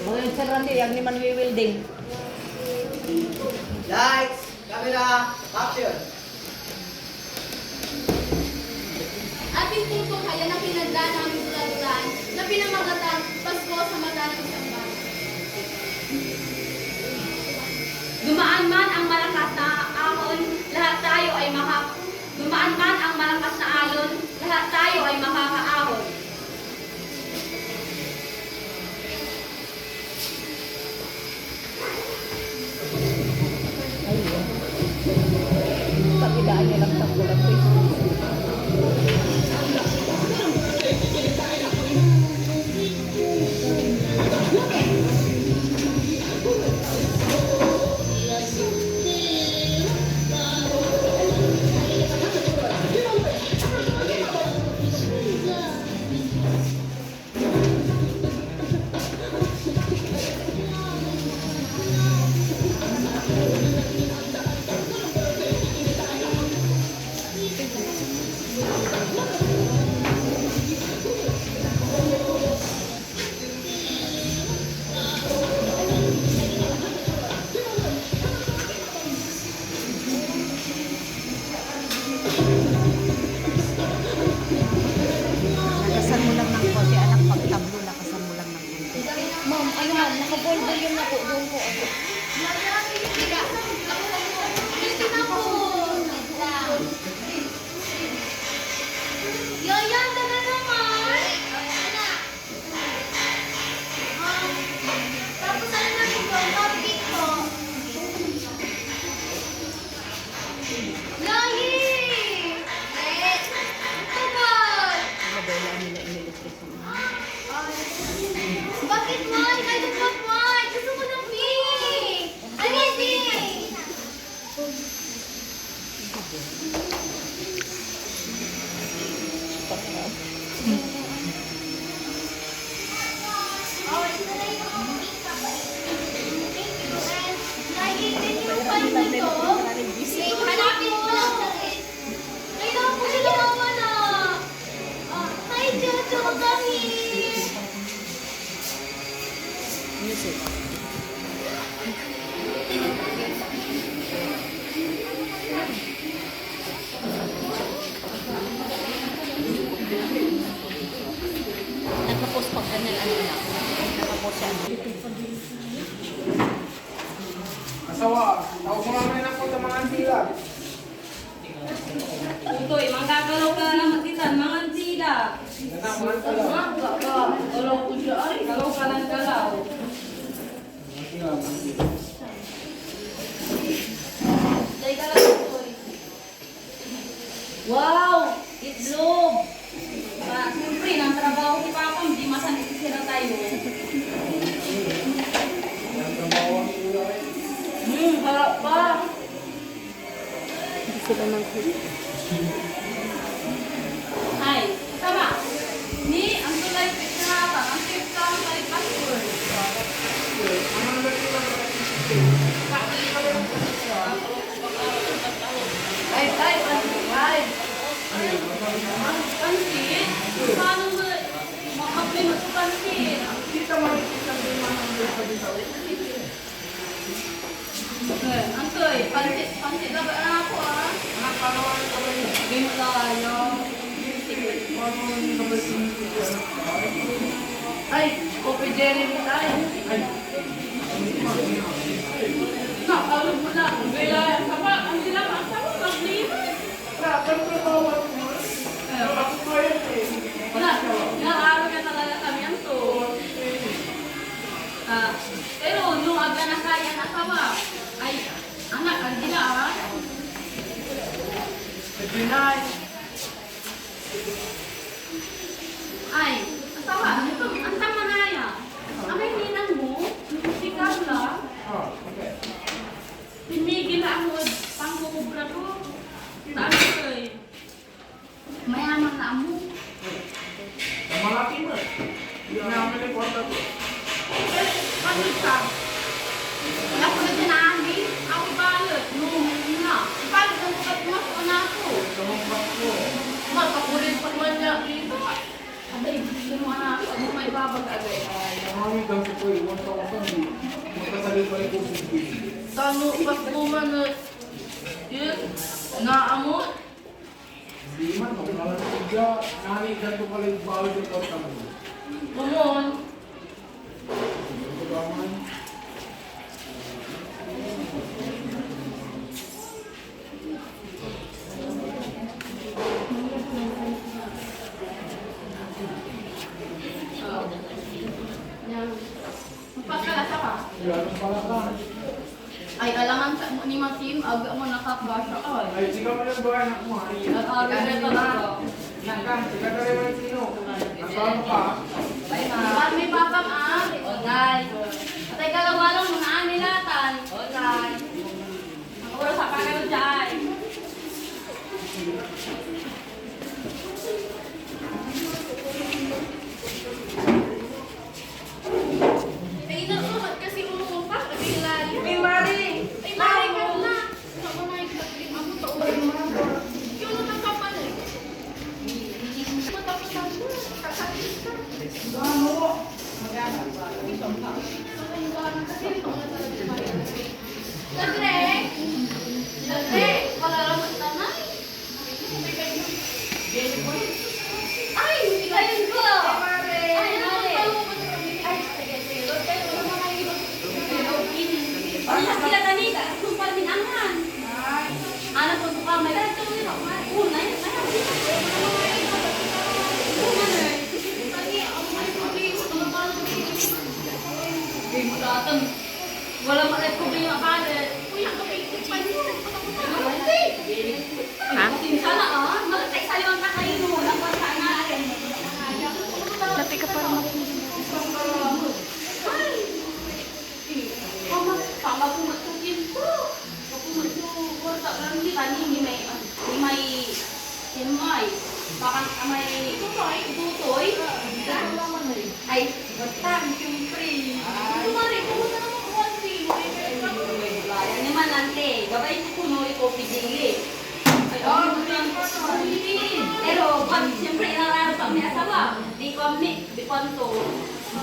Mga yung sarandi, yung ni man welding. Lights, camera, action. Ating puntong kaya na pinagdaan ng bulaturan na pinamagatan Pasko sa mata ng isang bayan. Dumaan man ang malakas na ahon, lahat tayo ay Dumaan man ang malakas na alon, lahat tayo ay makakaahon. Pagidaan niya lang sa kulang Facebook. Lakasan mo lang ng konti, anak, pagtablo, lakasan mo lang ng konti. Ma'am, ano ma'am, naka-volvo yun na po, doon po ako. Yaya, taga naman! Tapos ano na po, topic po. Lagi! Kapag! Madala nila in-electricity. Bakit mo? I don't want white. Gusto ko ng pink. Anything. Oh, ito na yung pink kapag. Thank you. And lagi din yung pan nito. Hanapin mo lang sa rin. Kailangan ko sila mawala. Hi, Jojo. Kami. Music. Nakapost pag ano na. Nakapost siya. Asawa, tawag mo namin ang punta mga sila. Utoy, manggagalaw ka lang matitan, mga sila. Galaw ko siya ay. Galaw ka ng galaw. Dahil ka lang Utoy. Wow! Itlog! Siyempre, ng trabaho si Papa, hindi masanit sila tayo. Harap pa! Hindi sila ng Ay, tama! Ni, ang tulay pinahata, ang tip ka ang tayo password. Ay, pansin? Paano mo makapinot sa pansin? Antoy, pansit na ba na ako ah? Game tayo. Ay, Coffee Jelly mo tayo. Nakalog mo na. Kaya, sama, ang sila ang sama, mag-liman. Wala, inaaraw ka talaga kami ang to. Pero nung aga na kaya na sama, ay, anak, ang gila ah. Ay, asawa, ito, ang tama na yan. Ang may ninang mo, si Carla, pinigil ako, pangkukubra ko. Saan ko eh? Mayaman na amo. Malaki mo. Hindi namin yung kwarta ko. Ano ka? Wala ko na dinaami. Ako balot. Nung na. Balot ang kapatmas ko na ako. Tumambak ko. Magpakulit pa naman niya dito. Abay, Gusto mo anak, ano may babag agay? Ang gamit ko ay 1,000. Magkasalit pa rin kung Tano, pas bumanot. Yun, naamot. Hindi man, kapinalan ko siya. Nani, ganito pala yung bawal yung kwarta mo. Kumon. Ito ba man? Magpaskalasa ka. Ganun pala ka. Ay, alaman sa ni Matim, aga mo nakapasya. Ay, Ay, sigaw mo yung bahay anak mo. Ay, nag-aga na talaga. Naka, sigaw ka rin mo yung sino. Nasaan ka? Bye, ma. May papam, ah. Onay. Patay ka lang walang mga anilatan. Onay. Ang oras sa pagkakas dyan. Ay, nakumat kasi umumpas. Ay, ilalim. Hey, Mari! Ay, mari ka na. Ako na yung ako to. Yung nakakapan eh. Matapos ako. Kakakit ka. Ano? Ladre! Ladre! Wala naman tanay. Ay! Ayun ko! Ay, mare! Ay, sige, sige. Ay, sila kanina. Sumpal din angan. Anak ko buka may dahil ito yun. Una yun. Wala malit ko ba yung akalit? Uy, ang kapit pa niyo. Ha? Sana ah. Malatay sa'yo ang kakaino. Walang basa natin. Dati ka parang Ay! Tama po matukin ko. Wala lang di kanini may himay. Baka may tutoy. Ay, batang, siyempre. Tumari, pumunta naman ko ang sino. Yan naman nante. Gabay ko kuno ito pidili. Ay, pero pag siyempre inararo pa may asawa. Di kwanto.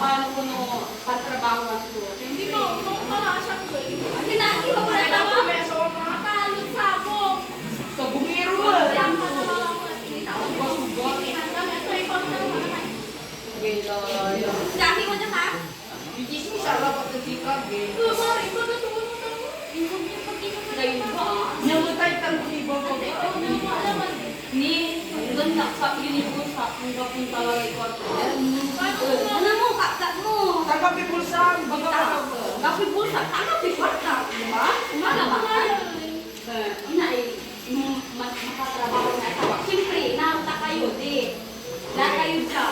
Paano ko no pagtrabaho ako. Hindi mo, pala ko. Kasi iba pala tama. Makalot sa ako. Sa bumiro. Yan pa sa mga Dami mo na ha? Hindi siya dapat na sikap eh. Mari, ikaw na tuwa mo na mo. Ingkong niya pag-inom na yun ba? Namutay tang iba ko. Ni, ganda sa pinipusa, ang gapong talaga ikaw. Ano mo, kakak mo? Tagapi pulsang. Kapi bulsa, tanga piparta, di ba? Umala ba ka? Ina makatrabaho na asawa. Siyempre, naruta kayo, di. Lahat kayo siya.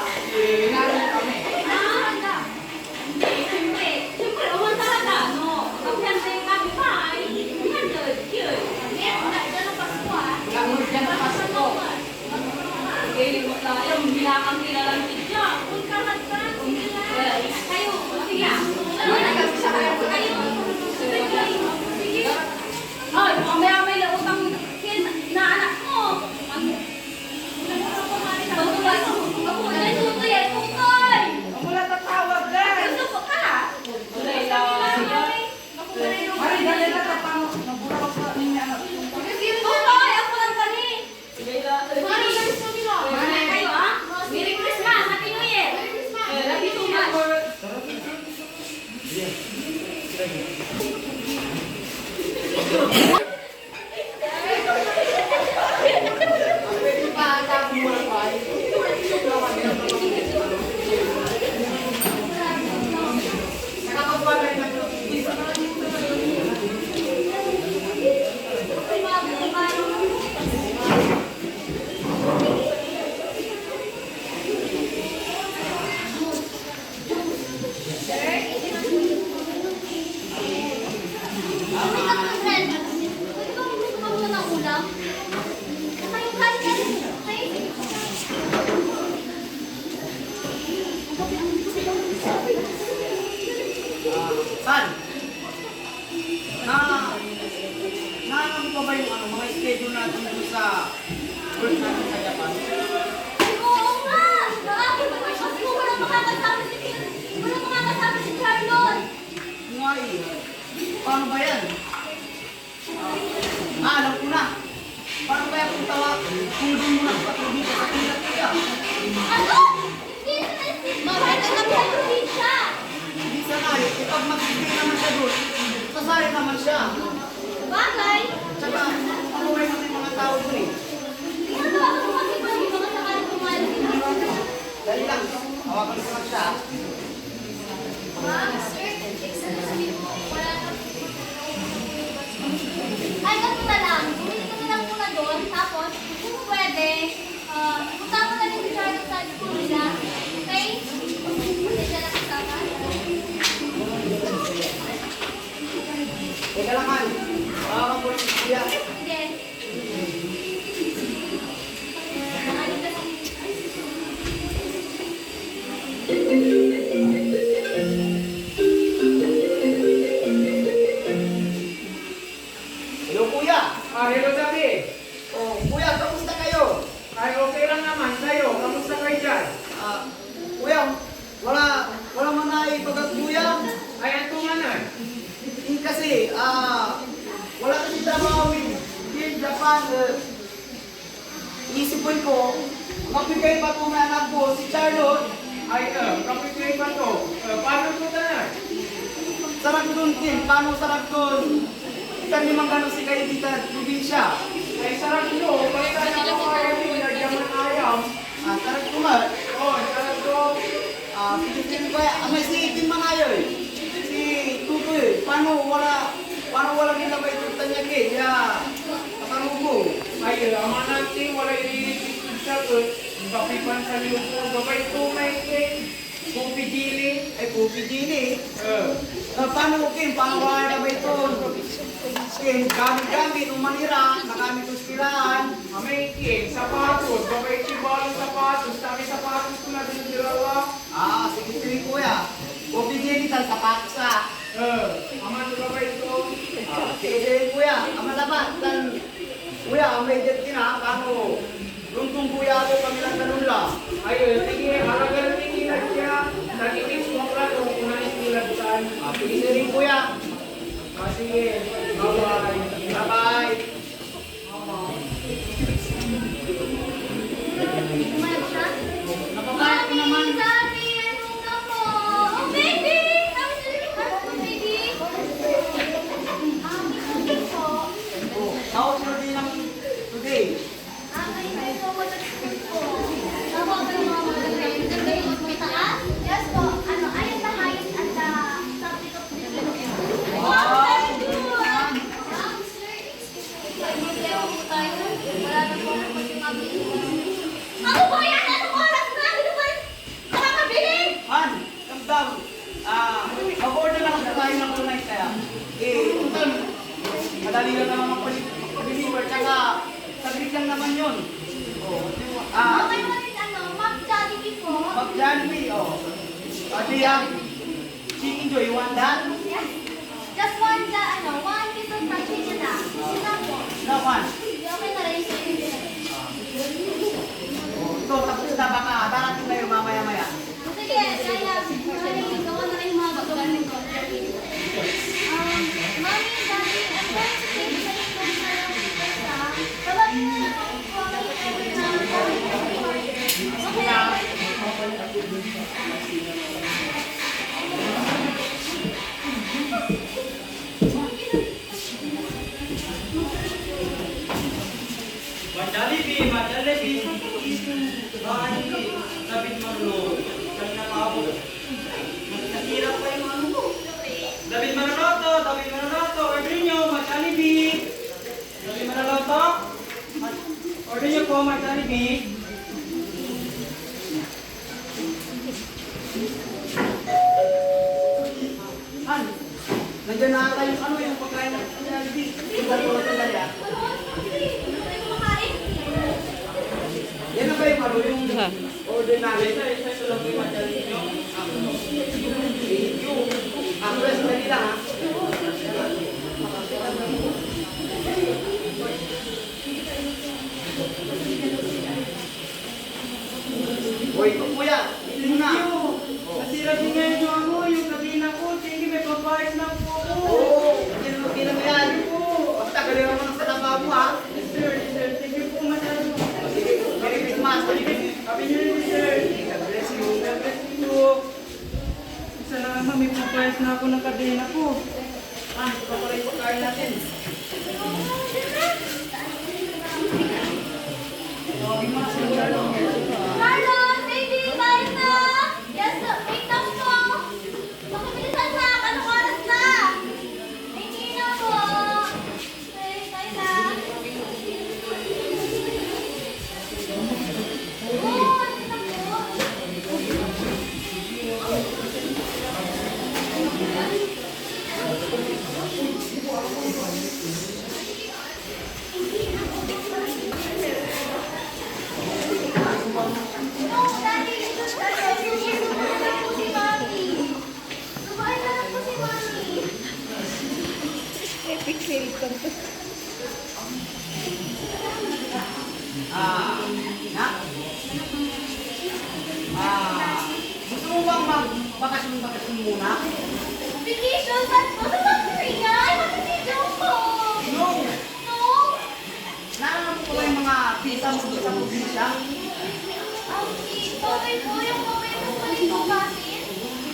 Naroon kami. Hindi, siyempre, uman talaga, no? Kapag tayo kami pa, ay, nandun, yun. Diyan ang Pasko, ah. Diyan ang Pasko. Eh, yung bilakang kilalang tidya. Kung kalat-kalat, kayo, sige, ah. Kayo, sige. Ay, mamaya may lautang inaanak mo. Wala tatawag gan. Mari dali na tatawag. Nabura ko sa ninyo anak. Merry Christmas! Happy New Year! Love you so much! kumain naman siya. Bagay. Tsaka, mabuhay naman yung mga tao dun eh. Ginagawa ko kasi pa yung mga sakali kumain sila. Dali lang, hawakan ko lang siya. Ma'am, sir, excuse me po. Wala na. Ay, ganito na lang. Bumili ka na lang muna doon. Tapos, kung pwede, punta mo na rin si Charlotte sa school nila. Okay? Pasensya na sa ka. Teka lang, Han. Hawakan ko lang si Kuya. Sige. Nakalik ka lang. Hello, Kuya. Hello, David. Oh, Kuya, kamusta kayo? Ay, okay lang naman. Kayo, kamusta kayo dyan? Kuya, wala man na ipagat Kuya. Ay, ang tunganan. Kasi, wala kasi trabaho in Japan. Isipin ko, mapigay pa itong anak ko, si Charlotte. Ay, kapit kayo ba to? Paano ito tanan? Sarap doon din, paano sarap doon? Ikan limang gano'n si kayo dito, probinsya. Ay, sarap to. Basta na ako kaya din, nagyaman ayam. Sarap ko nga. Oh, sarap to. Pikitin ko may siipin mga yun. Si Tutoy, paano wala nila ba ito tanyagin? Ya, kaparugo. Ay, ama natin, wala ililigid sa to. Kapipan sa liyo po. Gabay to, may kopi dili. Ay, pupi dili. Paano Kim? Paano wala na ba ito? Kim, gamit-gamit, umanira, nakamit ko skirahan. Amay king, sapatos. Gabay tibalong sapatos. Kami sapatos ko na din dirawa. Sige kuya. Pupi dili, tal sapatos sa. Ama to gabay to. Sige kuya, amalabat. Kuya, may jet na, paano? Luntong kuya ako kami lang kanula. Ay, sige, halaga na nikilag siya. Nagiging sumokla kung kunanin nilagsan. Sige rin kuya. Sige, bye-bye. Bye-bye. Kumain ko na? Napapayag ko naman. Daddy, ano na po? Oh, baby! Ano po, baby? Baby po. How's your day naman today? Ay, po, mag-school po. Ako ba yung mga mag-grade? Ganda yung magmitaas? Yes po. Ano, I am the highest at the subject of literature. Wow, very good! Sir, excuse me. Mag-grade po tayo. Wala na po ako sinabi. Ako ba yan? Anong oras na? Ano ba? Nakakabili? Han, come down. Mag-order lang ako tayo ng tunay kaya. Total, madali lang naman mag-deliver. Tsaka, saglit lang naman yun. Okay mo rin ano, mag-jollibee po. Mag-Jollibee, do you have chicken joy? You want that? Yes. Just one, one piece of fried chicken na. Sila po. No, one. Okay na rin sa inyo. Ito, tapos na baka. Darating na yun mamaya-maya. Sige, kaya, gawa na rin yung mga bagulan ko. Mami, Daddy, I'm going to take my phone na lang pizza. Tawagin na lang ako po ang okay. Jollibee, Jollibee. David Manlo. Kanina pa ako. Nasira pa yung ano ko. David Manaloto, order nyo, Jollibee. David Manaloto. Order nyo po, Jollibee. Han, nandiyan na ata yung ano, yung pagkain ng Jollibee. Yung dalawa na dali ah. Yan na ba yung ano, yung order namin? Ito lang po yung Jollibee nyo. Thank you. Ang rest na nila ha. Uy, kuya, hindi mo na. Nasira din ngayon yung ano, yung kabina ko. Sige, may papayas na po ako. Oo, hindi mo yan. Basta galing naman ang trabaho mo ha. Yes, sir. Thank you po masyado. Sige, Merry Christmas. Happy New Year, sir. God bless you. God bless you. Isa na naman, may papayas na ako ng kadena ko. Ah, ito pa rin pagkain natin. Tawagin mo na si Carlo. Carlos, baby, kain na! Yes, wait lang po! Makibilisan na! Anong oras na? Hindi na po! Okay, kain na! Oo, hindi na po! No, Daddy, ito na tayo. Subukan na po si Mami. Subukan na lang po si Mami. Epic fail ko. Nak? Gusto mo bang magbakasyon muna? Vacation, saan po? Sa Korea? Ay, mag-video ko. No! No? Naalala mo ko ba yung mga pita mo sa probinsya? Ang okay po yung mga yung paligupasin.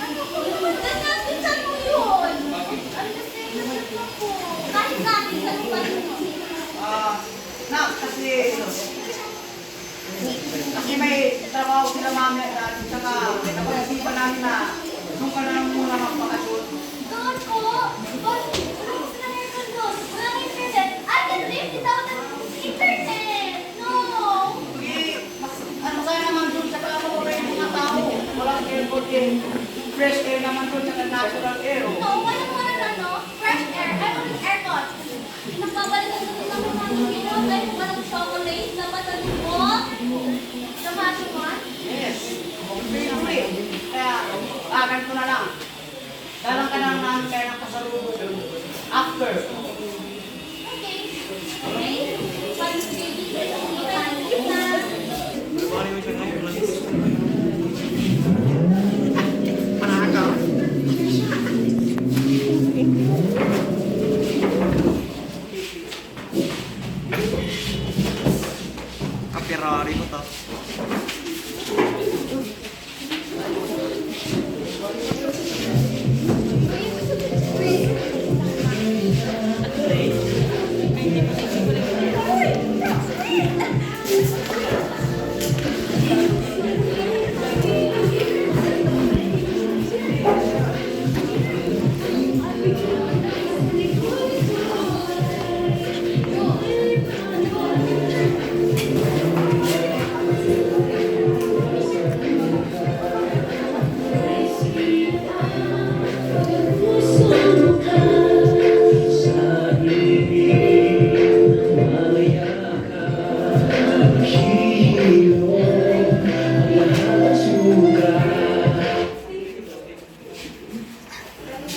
Ano po yung magdanasin sa mo yun? Ang destination na po. Kahit natin sa lugar mo. Nak, kasi may trabaho sila mami at saka napag-isipan namin na doon ka na lang muna magpakasyon. Doon po. Boss, ano sila ngayon doon? Walang internet. I can live without internet. No. Masaya naman doon, saka mawala yung mga tao. Walang airport eh. Fresh air naman doon, saka natural air. No, wala mo na ano? Fresh air. I want aircon. Nagbabalik ang natin ng mga Pilipino dahil walang chocolate na matalubot. Tomato man. Yes. Free. Kaya, ganito na lang. Dalang ka na namin kayo ng pasalubong. After. Okay. Okay. Once baby, ikan na. Ferrari mo to.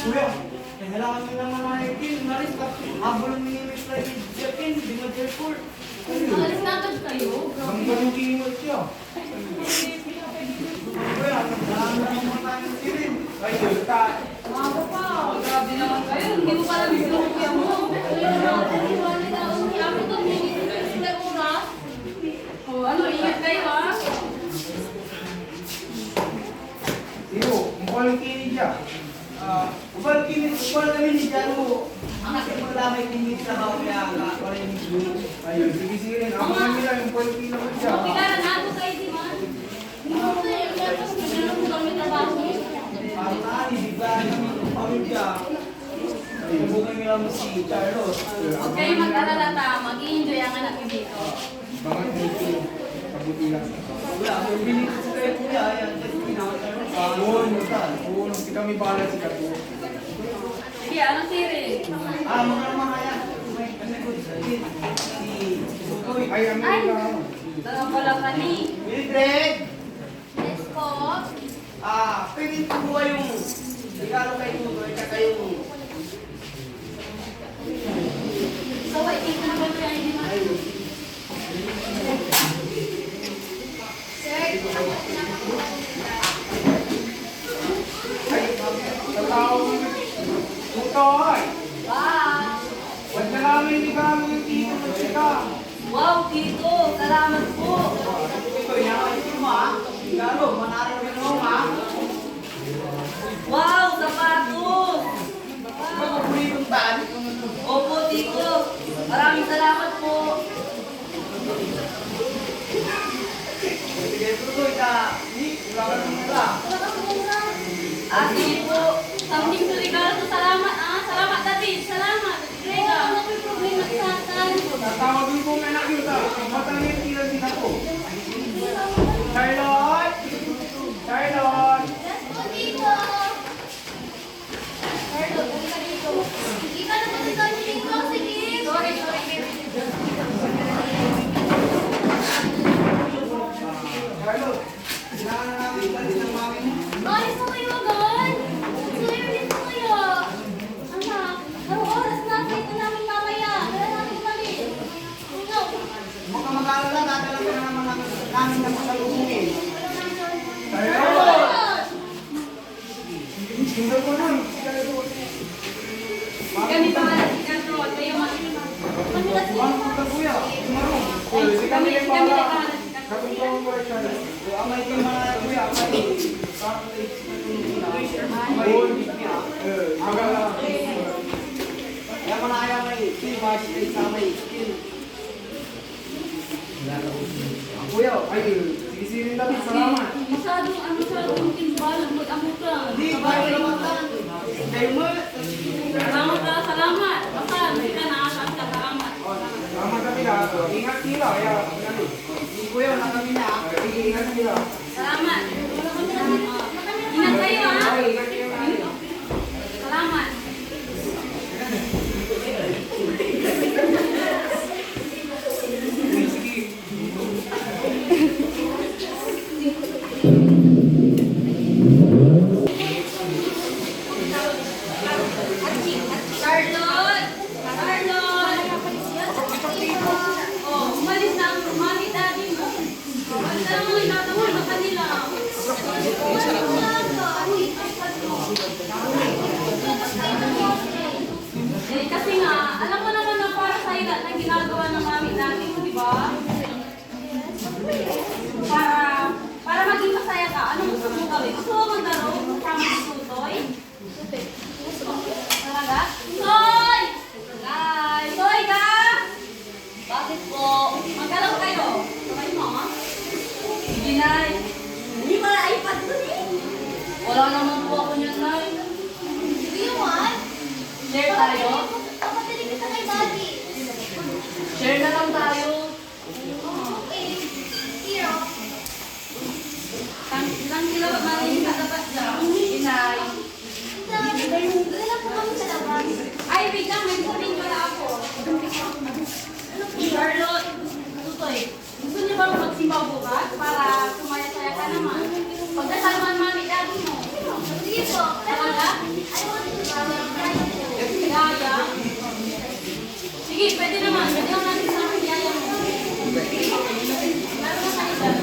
Kuya, kailangan nyo naman mga itin. Naris ka. Habol ang minimit na itin. Di mag-airport. Alis na agad kayo. Ang ganun kiingot siya. Kuya, kailangan naman mga tayo ng tirin. Ay, ka. Mga pa, grabe naman kayo. Hindi mo pala gusto yung kuya mo. Oh, ano, ingat kayo ha. Iyo, mukhang kini siya. Ubal kami ni Jalo. Ang aking maglamay kini sa bawah kaya wala yung video. Ayun, sige sige rin. Ako kami lang yung quality naman siya. Pilaran na ako kayo, di ba? Parang nani, di ba namin kami siya. Subukan nyo lang si Charlos. Huwag kayo mag-alala ta. Mag-i-enjoy ang anak niyo dito. Mga dito, kabuti lang. Wala, kung binigyan sa kayo kuya, ayan, just pinaka Charlos. Oo, nung kita may bahala si Kato. Sige, anong siri? Mga kaya. Kasi good si Sutoy. Ay, ano Ay! lang. Dalawa pala ka ni. Mildred! Yes po. Pwede po yung regalo kay Tutoy at yung So, I think na ba kayo ni Ma? Tatawag Tutoy! Wow! Huwag na namin regalo yung tito mo siya. Wow, Tito! Salamat po! Tutoy na kayo mo ha. Regalo, manalo rin mo ha. Wow, sapatos! Iba ko po yung Sige po. Something to regalo. Salamat Salamat David. Salamat. Grega. May problema sa akin. Tatawagin ko nga nakita. Matangin ilan din ako. Charlotte! Charlotte! Yes po, dito. Carlo, balik ka dito. Hindi ka na matanda niyo dito. Sige. Sorry. Charlotte! Kailangan na namin ilan ng mami mo. Alis na kayo agad. Sa'yo dito kayo. Anak, anong oras na? Kahit na namin mamaya. Kaya namin umalis. No. Huwag ka mag-aalala, dadala ka na naman namin na pasalubungin. Charlotte! Tingnan ko nun. Kami pangalan si Carlo. Kayo Manilas dito. Ma'am, punta kuya. Marunong. Si Kami Camille pangalan para. si Carlo. Katungkong ko Charlotte. Amay ka mga kuya, amay. Agala. Kaya mo na kaya may kimas, may samay, skill. Kuya, ay, sige David, salamat. Masyadong timbalan. Mag-amutan. Hindi, bayo naman ka. Kayo mo. Salamat. Basta, hindi ka nakasaan ka. Salamat. Salamat David ha. Ingat sila. Kaya, Hindi kuya, wala kami na. sige, ingat sila. Salamat. Ingat kayo, ha? Ay, ingat kayo na. Salamat. Charlotte! Charlotte! Oh, umalis na ang mami daddy mo. Basta naman itatawag sa kanila. Eh, kasi nga, alam mo naman na para sa'yo lahat ng ginagawa ng mami daddy mo, di ba? Para maging masaya ka, anong gusto mo gawin? Gusto mo maglaro kasama si Tutoy? Talaga? Toy! Hi! Toy ka! Bakit po? Magalaw kayo. Sabay mo, ha? Sige, Nay. Hindi ba iPad ko eh? Wala naman po ako niyan, Nay. Do you want? Share tayo? Papatilig kita kay Daddy. Share na lang tayo. Okay. Here. Ilang kilo ba maling katapat dyan? Inay. Dala po kami sa labas. Ay, wait lang. May sabihin pala ako. Charlotte, Tutoy, gusto niyo bang magsimba bukas para sumaya-saya ka naman? Pagdasal mo ang mami daddy mo. Sige po. Talaga? I want to travel. Yaya? Sige, pwede naman. Pwede naman natin sa akin yaya mo. Meron na tayo dyan.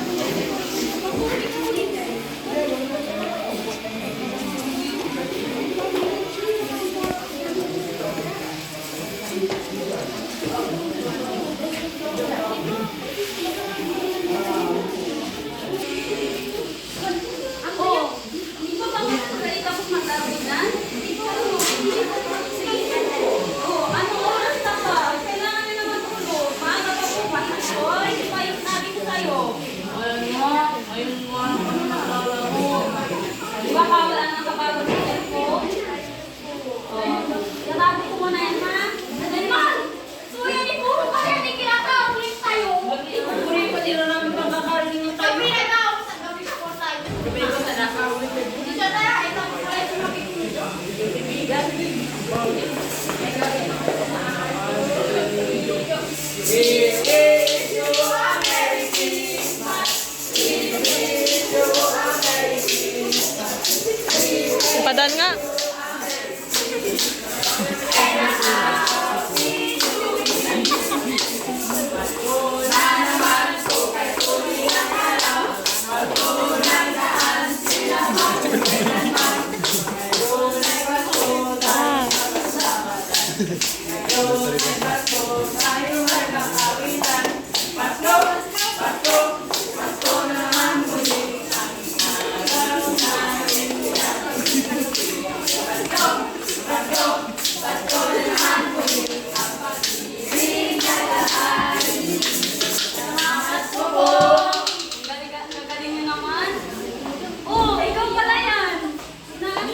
Ako, hindi ko ba magsasalita tapos maglaro dyan? Oo, ano oras na ba? Kailangan na naman tulog. Maaga pa bukas. O, hindi pa yung sabi ko sa'yo. Ayun nga, ano naglalaro? Di ba wala nang kapagod sa cellphone? Katabi ko muna yan, ha? Daniel! Suya, di puro pa yan. Di kinakaulit tayo. Ipupuri pa din na namin pagkakaroon ng tayo. Sabi na ako sa gabi sa portal. Hindi siya na. Ito ang kulay sa makikita. Padan nga. Galing niyo naman. Oh, ikaw pala yan. Sinabi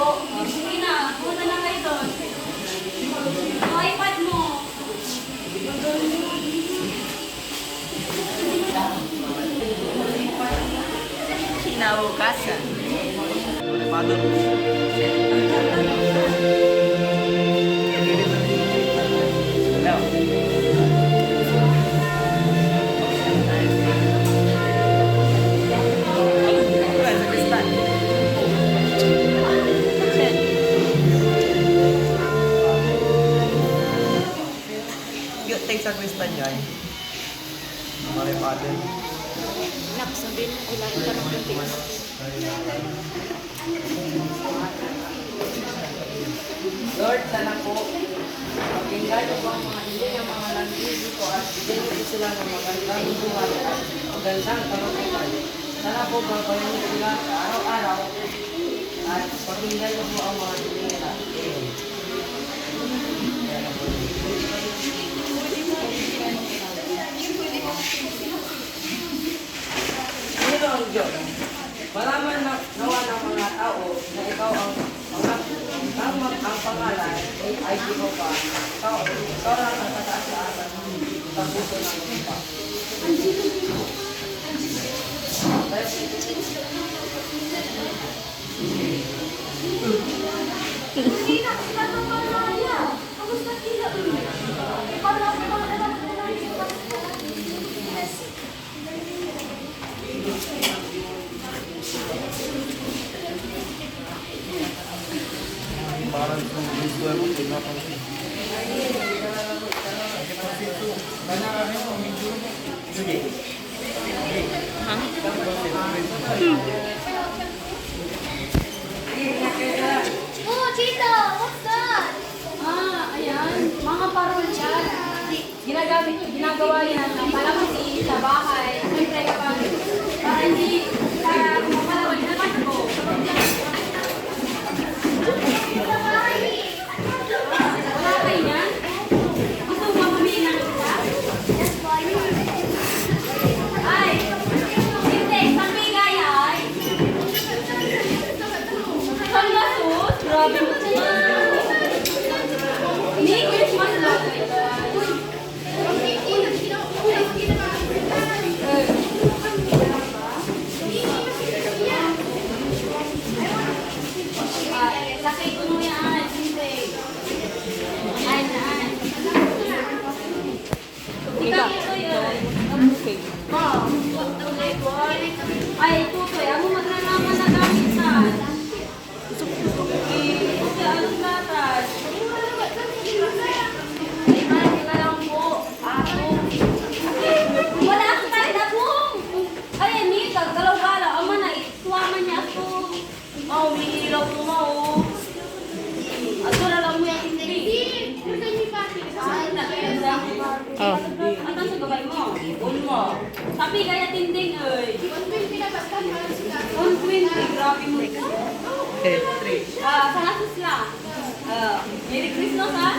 po. Sige na, punta na kayo doon. Yung iPad mo. Kinabukasan. Yung tayo sa Kristan yan. Mare Father. Nak, sabihin mo, kailangan ka ng kunti. Lord, sana po, pakinggan mo ang mga hindi ng mga langgiri ko at bigyan mo sila ng magandang buhay at magandang kalutugan. Sana po babayan mo sila sa araw-araw at pakinggan mo ang mga hindi nila. Sino ang Diyos? Malaman na nawa ng mga tao na ikaw ang tamang ang pangalan ay Jehova. Ikaw lang ang tataas sa atas sa puso ng lupa. Oh, Chita, what's that? Ayan. Mga parol yan. Ginagawa yan ng palamasi sa bahay. Siyempre kapag para hindi mapalawal na ko. Wala kayo yan? Gusto mo mamili ng isa? Ay! Hindi, sabi gaya ay. Panglasos? Grabe mo naman. Hindi, Christmas lang. Sakay ko mo yan. Hindi. Ay, naan. Ikaw, tutoy. Okay. Ay, tutoy. Ako maglalaman na gamit sa. Okay, anong gatas? Ay, mahal ka lang po. Ako. Wala ako tayo na po. Ay, Mika, galaw-galaw. Ama na, ituwaman niya ako. Oh, umiilaw po mo. At wala lang mo yung hindi. Oh. Antan sa gabay mo? Un mo. Sabi kaya tinding ay. 120, grabe mo. Sa lasos lang. Merry Christmas ha?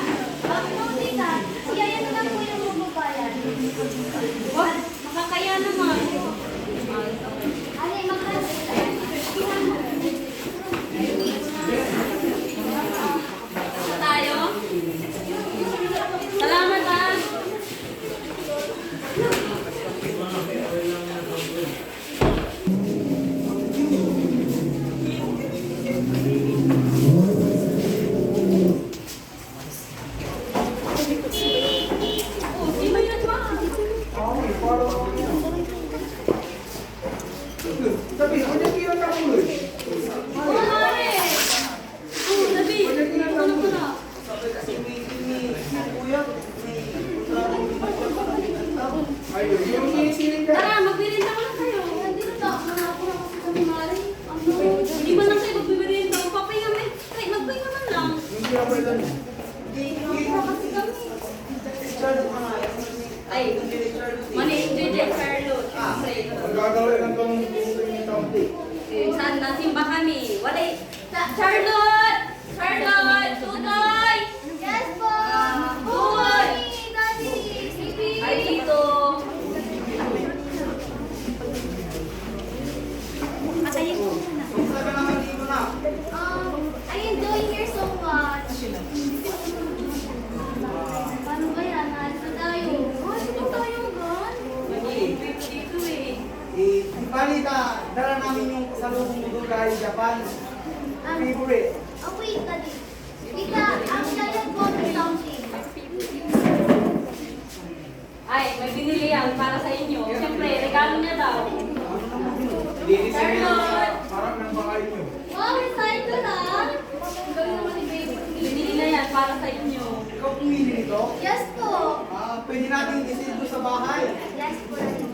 Wag, makakaya naman. Tayo? Salamat ha. Sabi, ano yung kira ka mo eh? Ayun, yung sinisiling ka. Tara, magbirinda ko na kayo. Hindi man lang kayo magbirinda. Papahinga man. Ay, magpahinga man lang. Yung kira ba ito? Kasi kami. Ay, mani-enjoy din, Charlotte. Ang gagawin ng itong kaunti. Saan nasimba kami? Walay. Charlotte! Charlotte! Tutoy! Yes, po! Boy! Daddy! Ay, dito. Patayin ko muna. Kung talaga naman dito na. Ayun favorite? Oh, wait, Daddy. Tita, ang lalat mo ng something. Ay, may binili yan para sa inyo. Siyempre, regalo niya daw. Linis yan. Parang nang bahay nyo. Wow, excited ka na? Ang galing naman ni baby. Binili na yan para sa inyo. Ikaw pumili nito? Yes po. Pwede natin isildo sa bahay. Yes po, Daddy.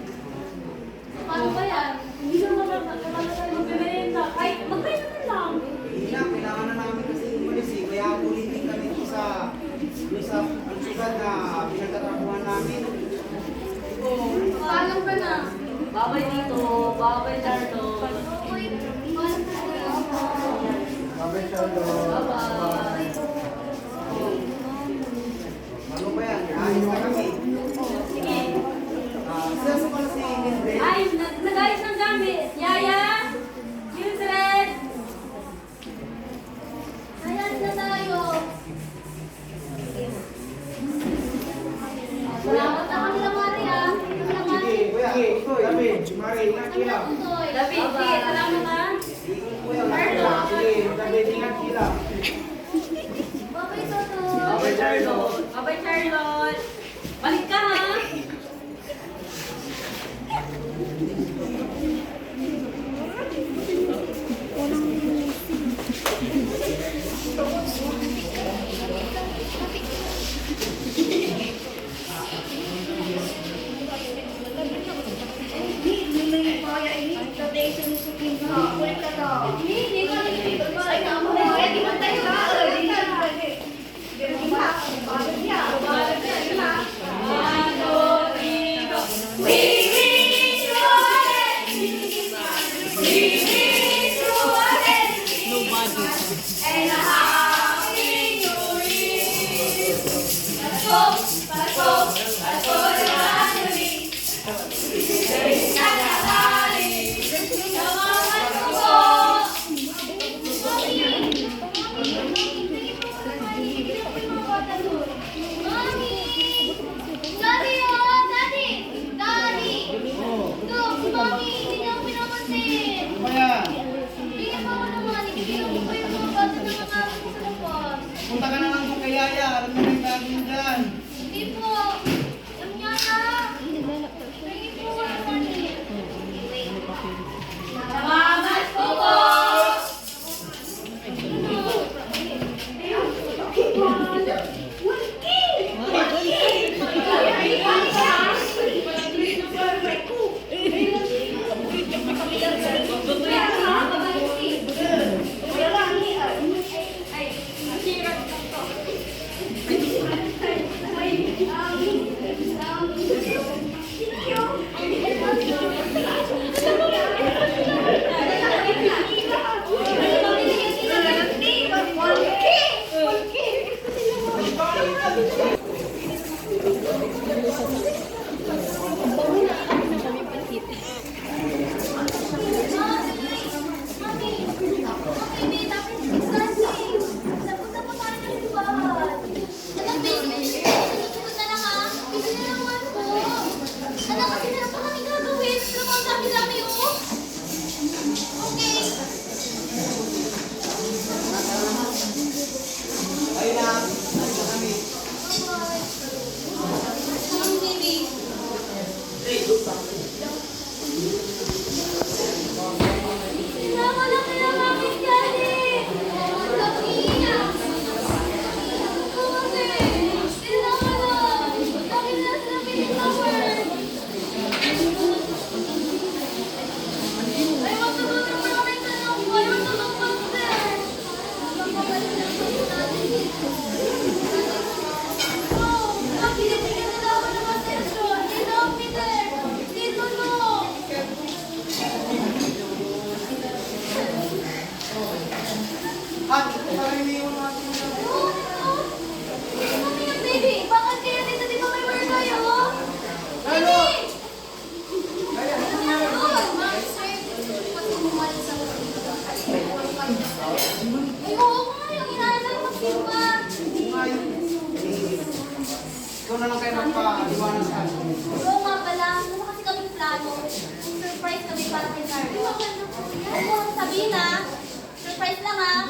Paano ba yan? Hindi naman tayo magbimerenda. Ay, magkain naman lang. Hindi na, kailangan na namin kasi umalis eh. Kaya ulitin kami ito sa sugat na pinagtatrabuhan namin. Paalam ka na. Babay dito. Babay Dardo. Uy, paano ka na? Babay, Charlotte. Bye-bye. Ano ba yan? Ayos na kami. Sige. Saan sa pala si Mildred? Ay, nag-ayos ng gamit. Yaya! Children! Ayan na tayo. Salamat na kami na Maria. Sige, kuya. Utoy, David, Mari, ingat kila. David, sige, salamat ha. Kuya, sige, David, ingat kila. Bye-bye, Toto. Babay, Charlotte. Bye-bye, Charlotte. Balik ka ha. Daddy, oh! Daddy! Daddy! Look, si Mommy! Hindi niya ako pinapansin! Ano ba yan? Bigyan mo ako ng money. Bigyan mo pa yung mga bata na nangalan ko sa labas. Punta ka na lang doon kay Yaya. Alam mo na yung gagawin dyan. Hindi po. Alam niya na. Bigyan po ako ng money. Salamat po po. Ayun na. Ayun na kami. At, parang iniwan natin yun. Baby, bakit kaya dito di ba may work kayo? Ano? Ay, oo nga, yung inaanap magsimba. Ngayon, ikaw na lang kayo magpaliwanag sa akin. Oo nga pala, ano kasi kami plano? Surprise kami para kay Carlo. Oo, sabihin na. Surprise lang ha.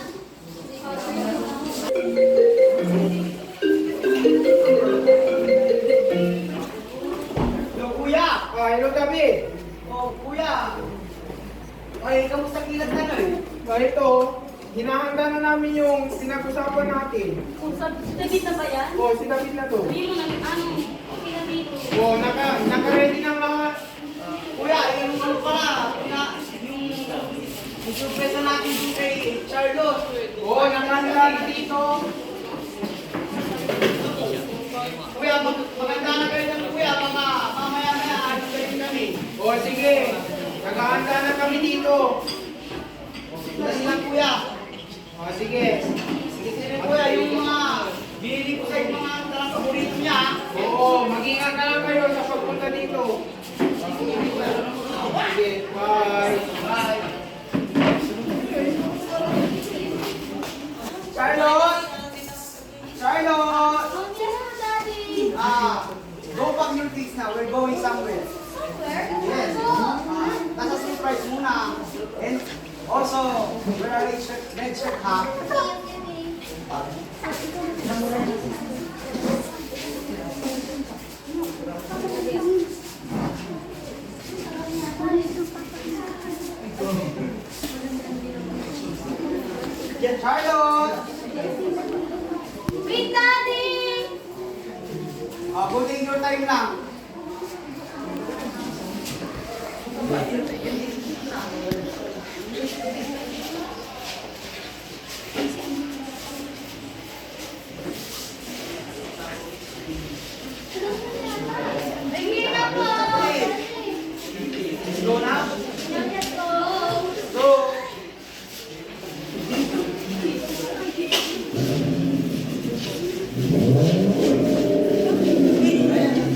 namin yung pinag-usapan natin. Kung sa David na ba yan? O, si David na to. Sabihin mo na, ano? Okay na dito. O, naka-ready ng lahat. Kuya, yung ano pala, yung surpresa natin dito kay Charlotte. O, nakahanda na dito. Kuya, maganda na kayo ng kuya, mamaya-maya, ano kayo kami. O, sige. Nakahanda na kami dito. Dali lang kuya. O, sige. Sige, kuya, yung mga binili ko sa yung mga talang paborito niya. Oo, mag-ingat na lang kayo sa pagpunta dito. Sige, bye. Bye. Charlotte! Charlotte! Go back your things now. We're going somewhere. Yes. Nasa surprise muna. And also, we're a red shirt, ha? Charlotte! Wait, Daddy! Go take your time lang. Ay, hirap po! Go na? Let's go! Go!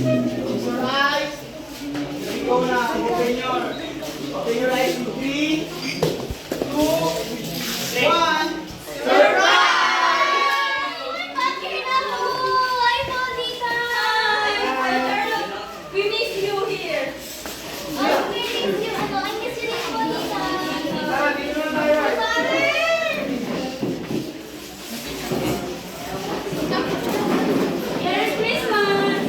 Surprise! Go na. Open your eyes. 3, 2, 1. Bakit ako? Ay, Monica! We miss you here. Ay, miss you. Ano? I miss you rin, Monica. Tara, dito na tayo. Sorry! Merry Christmas!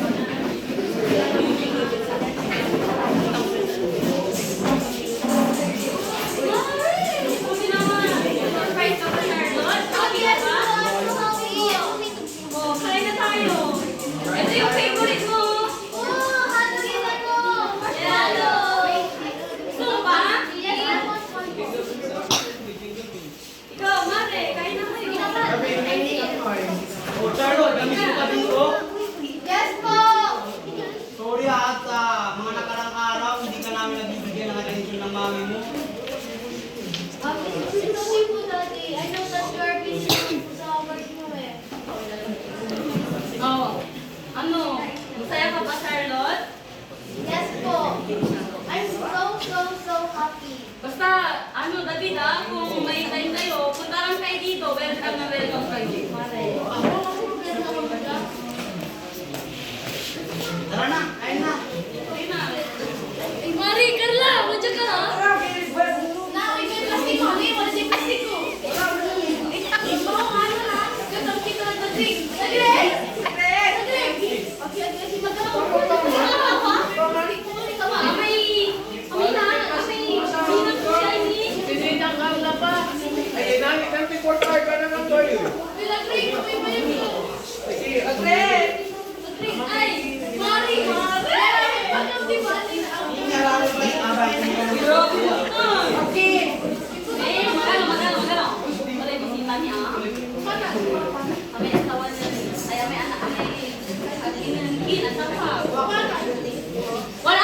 Buti naman. Surprise ka pa, Charlotte. Okay, let's go. Oh, kain na tayo. Ito yung favorite mo. Oh, hatuin ako. Hello. Gusto mo ba? Ikaw, Mare, kain na kayo. Oh, Charlotte, namiss mo ka dito? Yes po! Sorry at mga nakarang araw, hindi ka namin nabibigyan ng attention ng mami mo. Sorry po, Daddy. I know that you are busy sa work mo eh. Oh, ano? Masaya ka ba, Charlotte? Yes po. I'm so happy. Basta, ano, David, kung may time kayo, punta lang kayo dito. Welcome na welcome kayo. Tara na, kain na. Okay na. Mari, Carla, nandiyan ka na? Nakawin ko yung plastic ko. Ngayon, wala yung plastic ko. Itakit mo ako ano na. Kasama kita ng plastic. Saglit! Saglit! Okay, magkakaw ko. Magkakaw ka? Kumuli ka ba? Amay na po siya, ini. Ay, nani, nani, quarter ka na lang tayo. Pinag-break ko yung bayan ko. Sige, agret! Ay, Mari! Pagkam di ba? Ingalaro pa yung abay. Okay. Eh, magano. Wala yung bisita niya, Kami asawa niya. Ay, may anak kami. At inangkin, asawa. Wala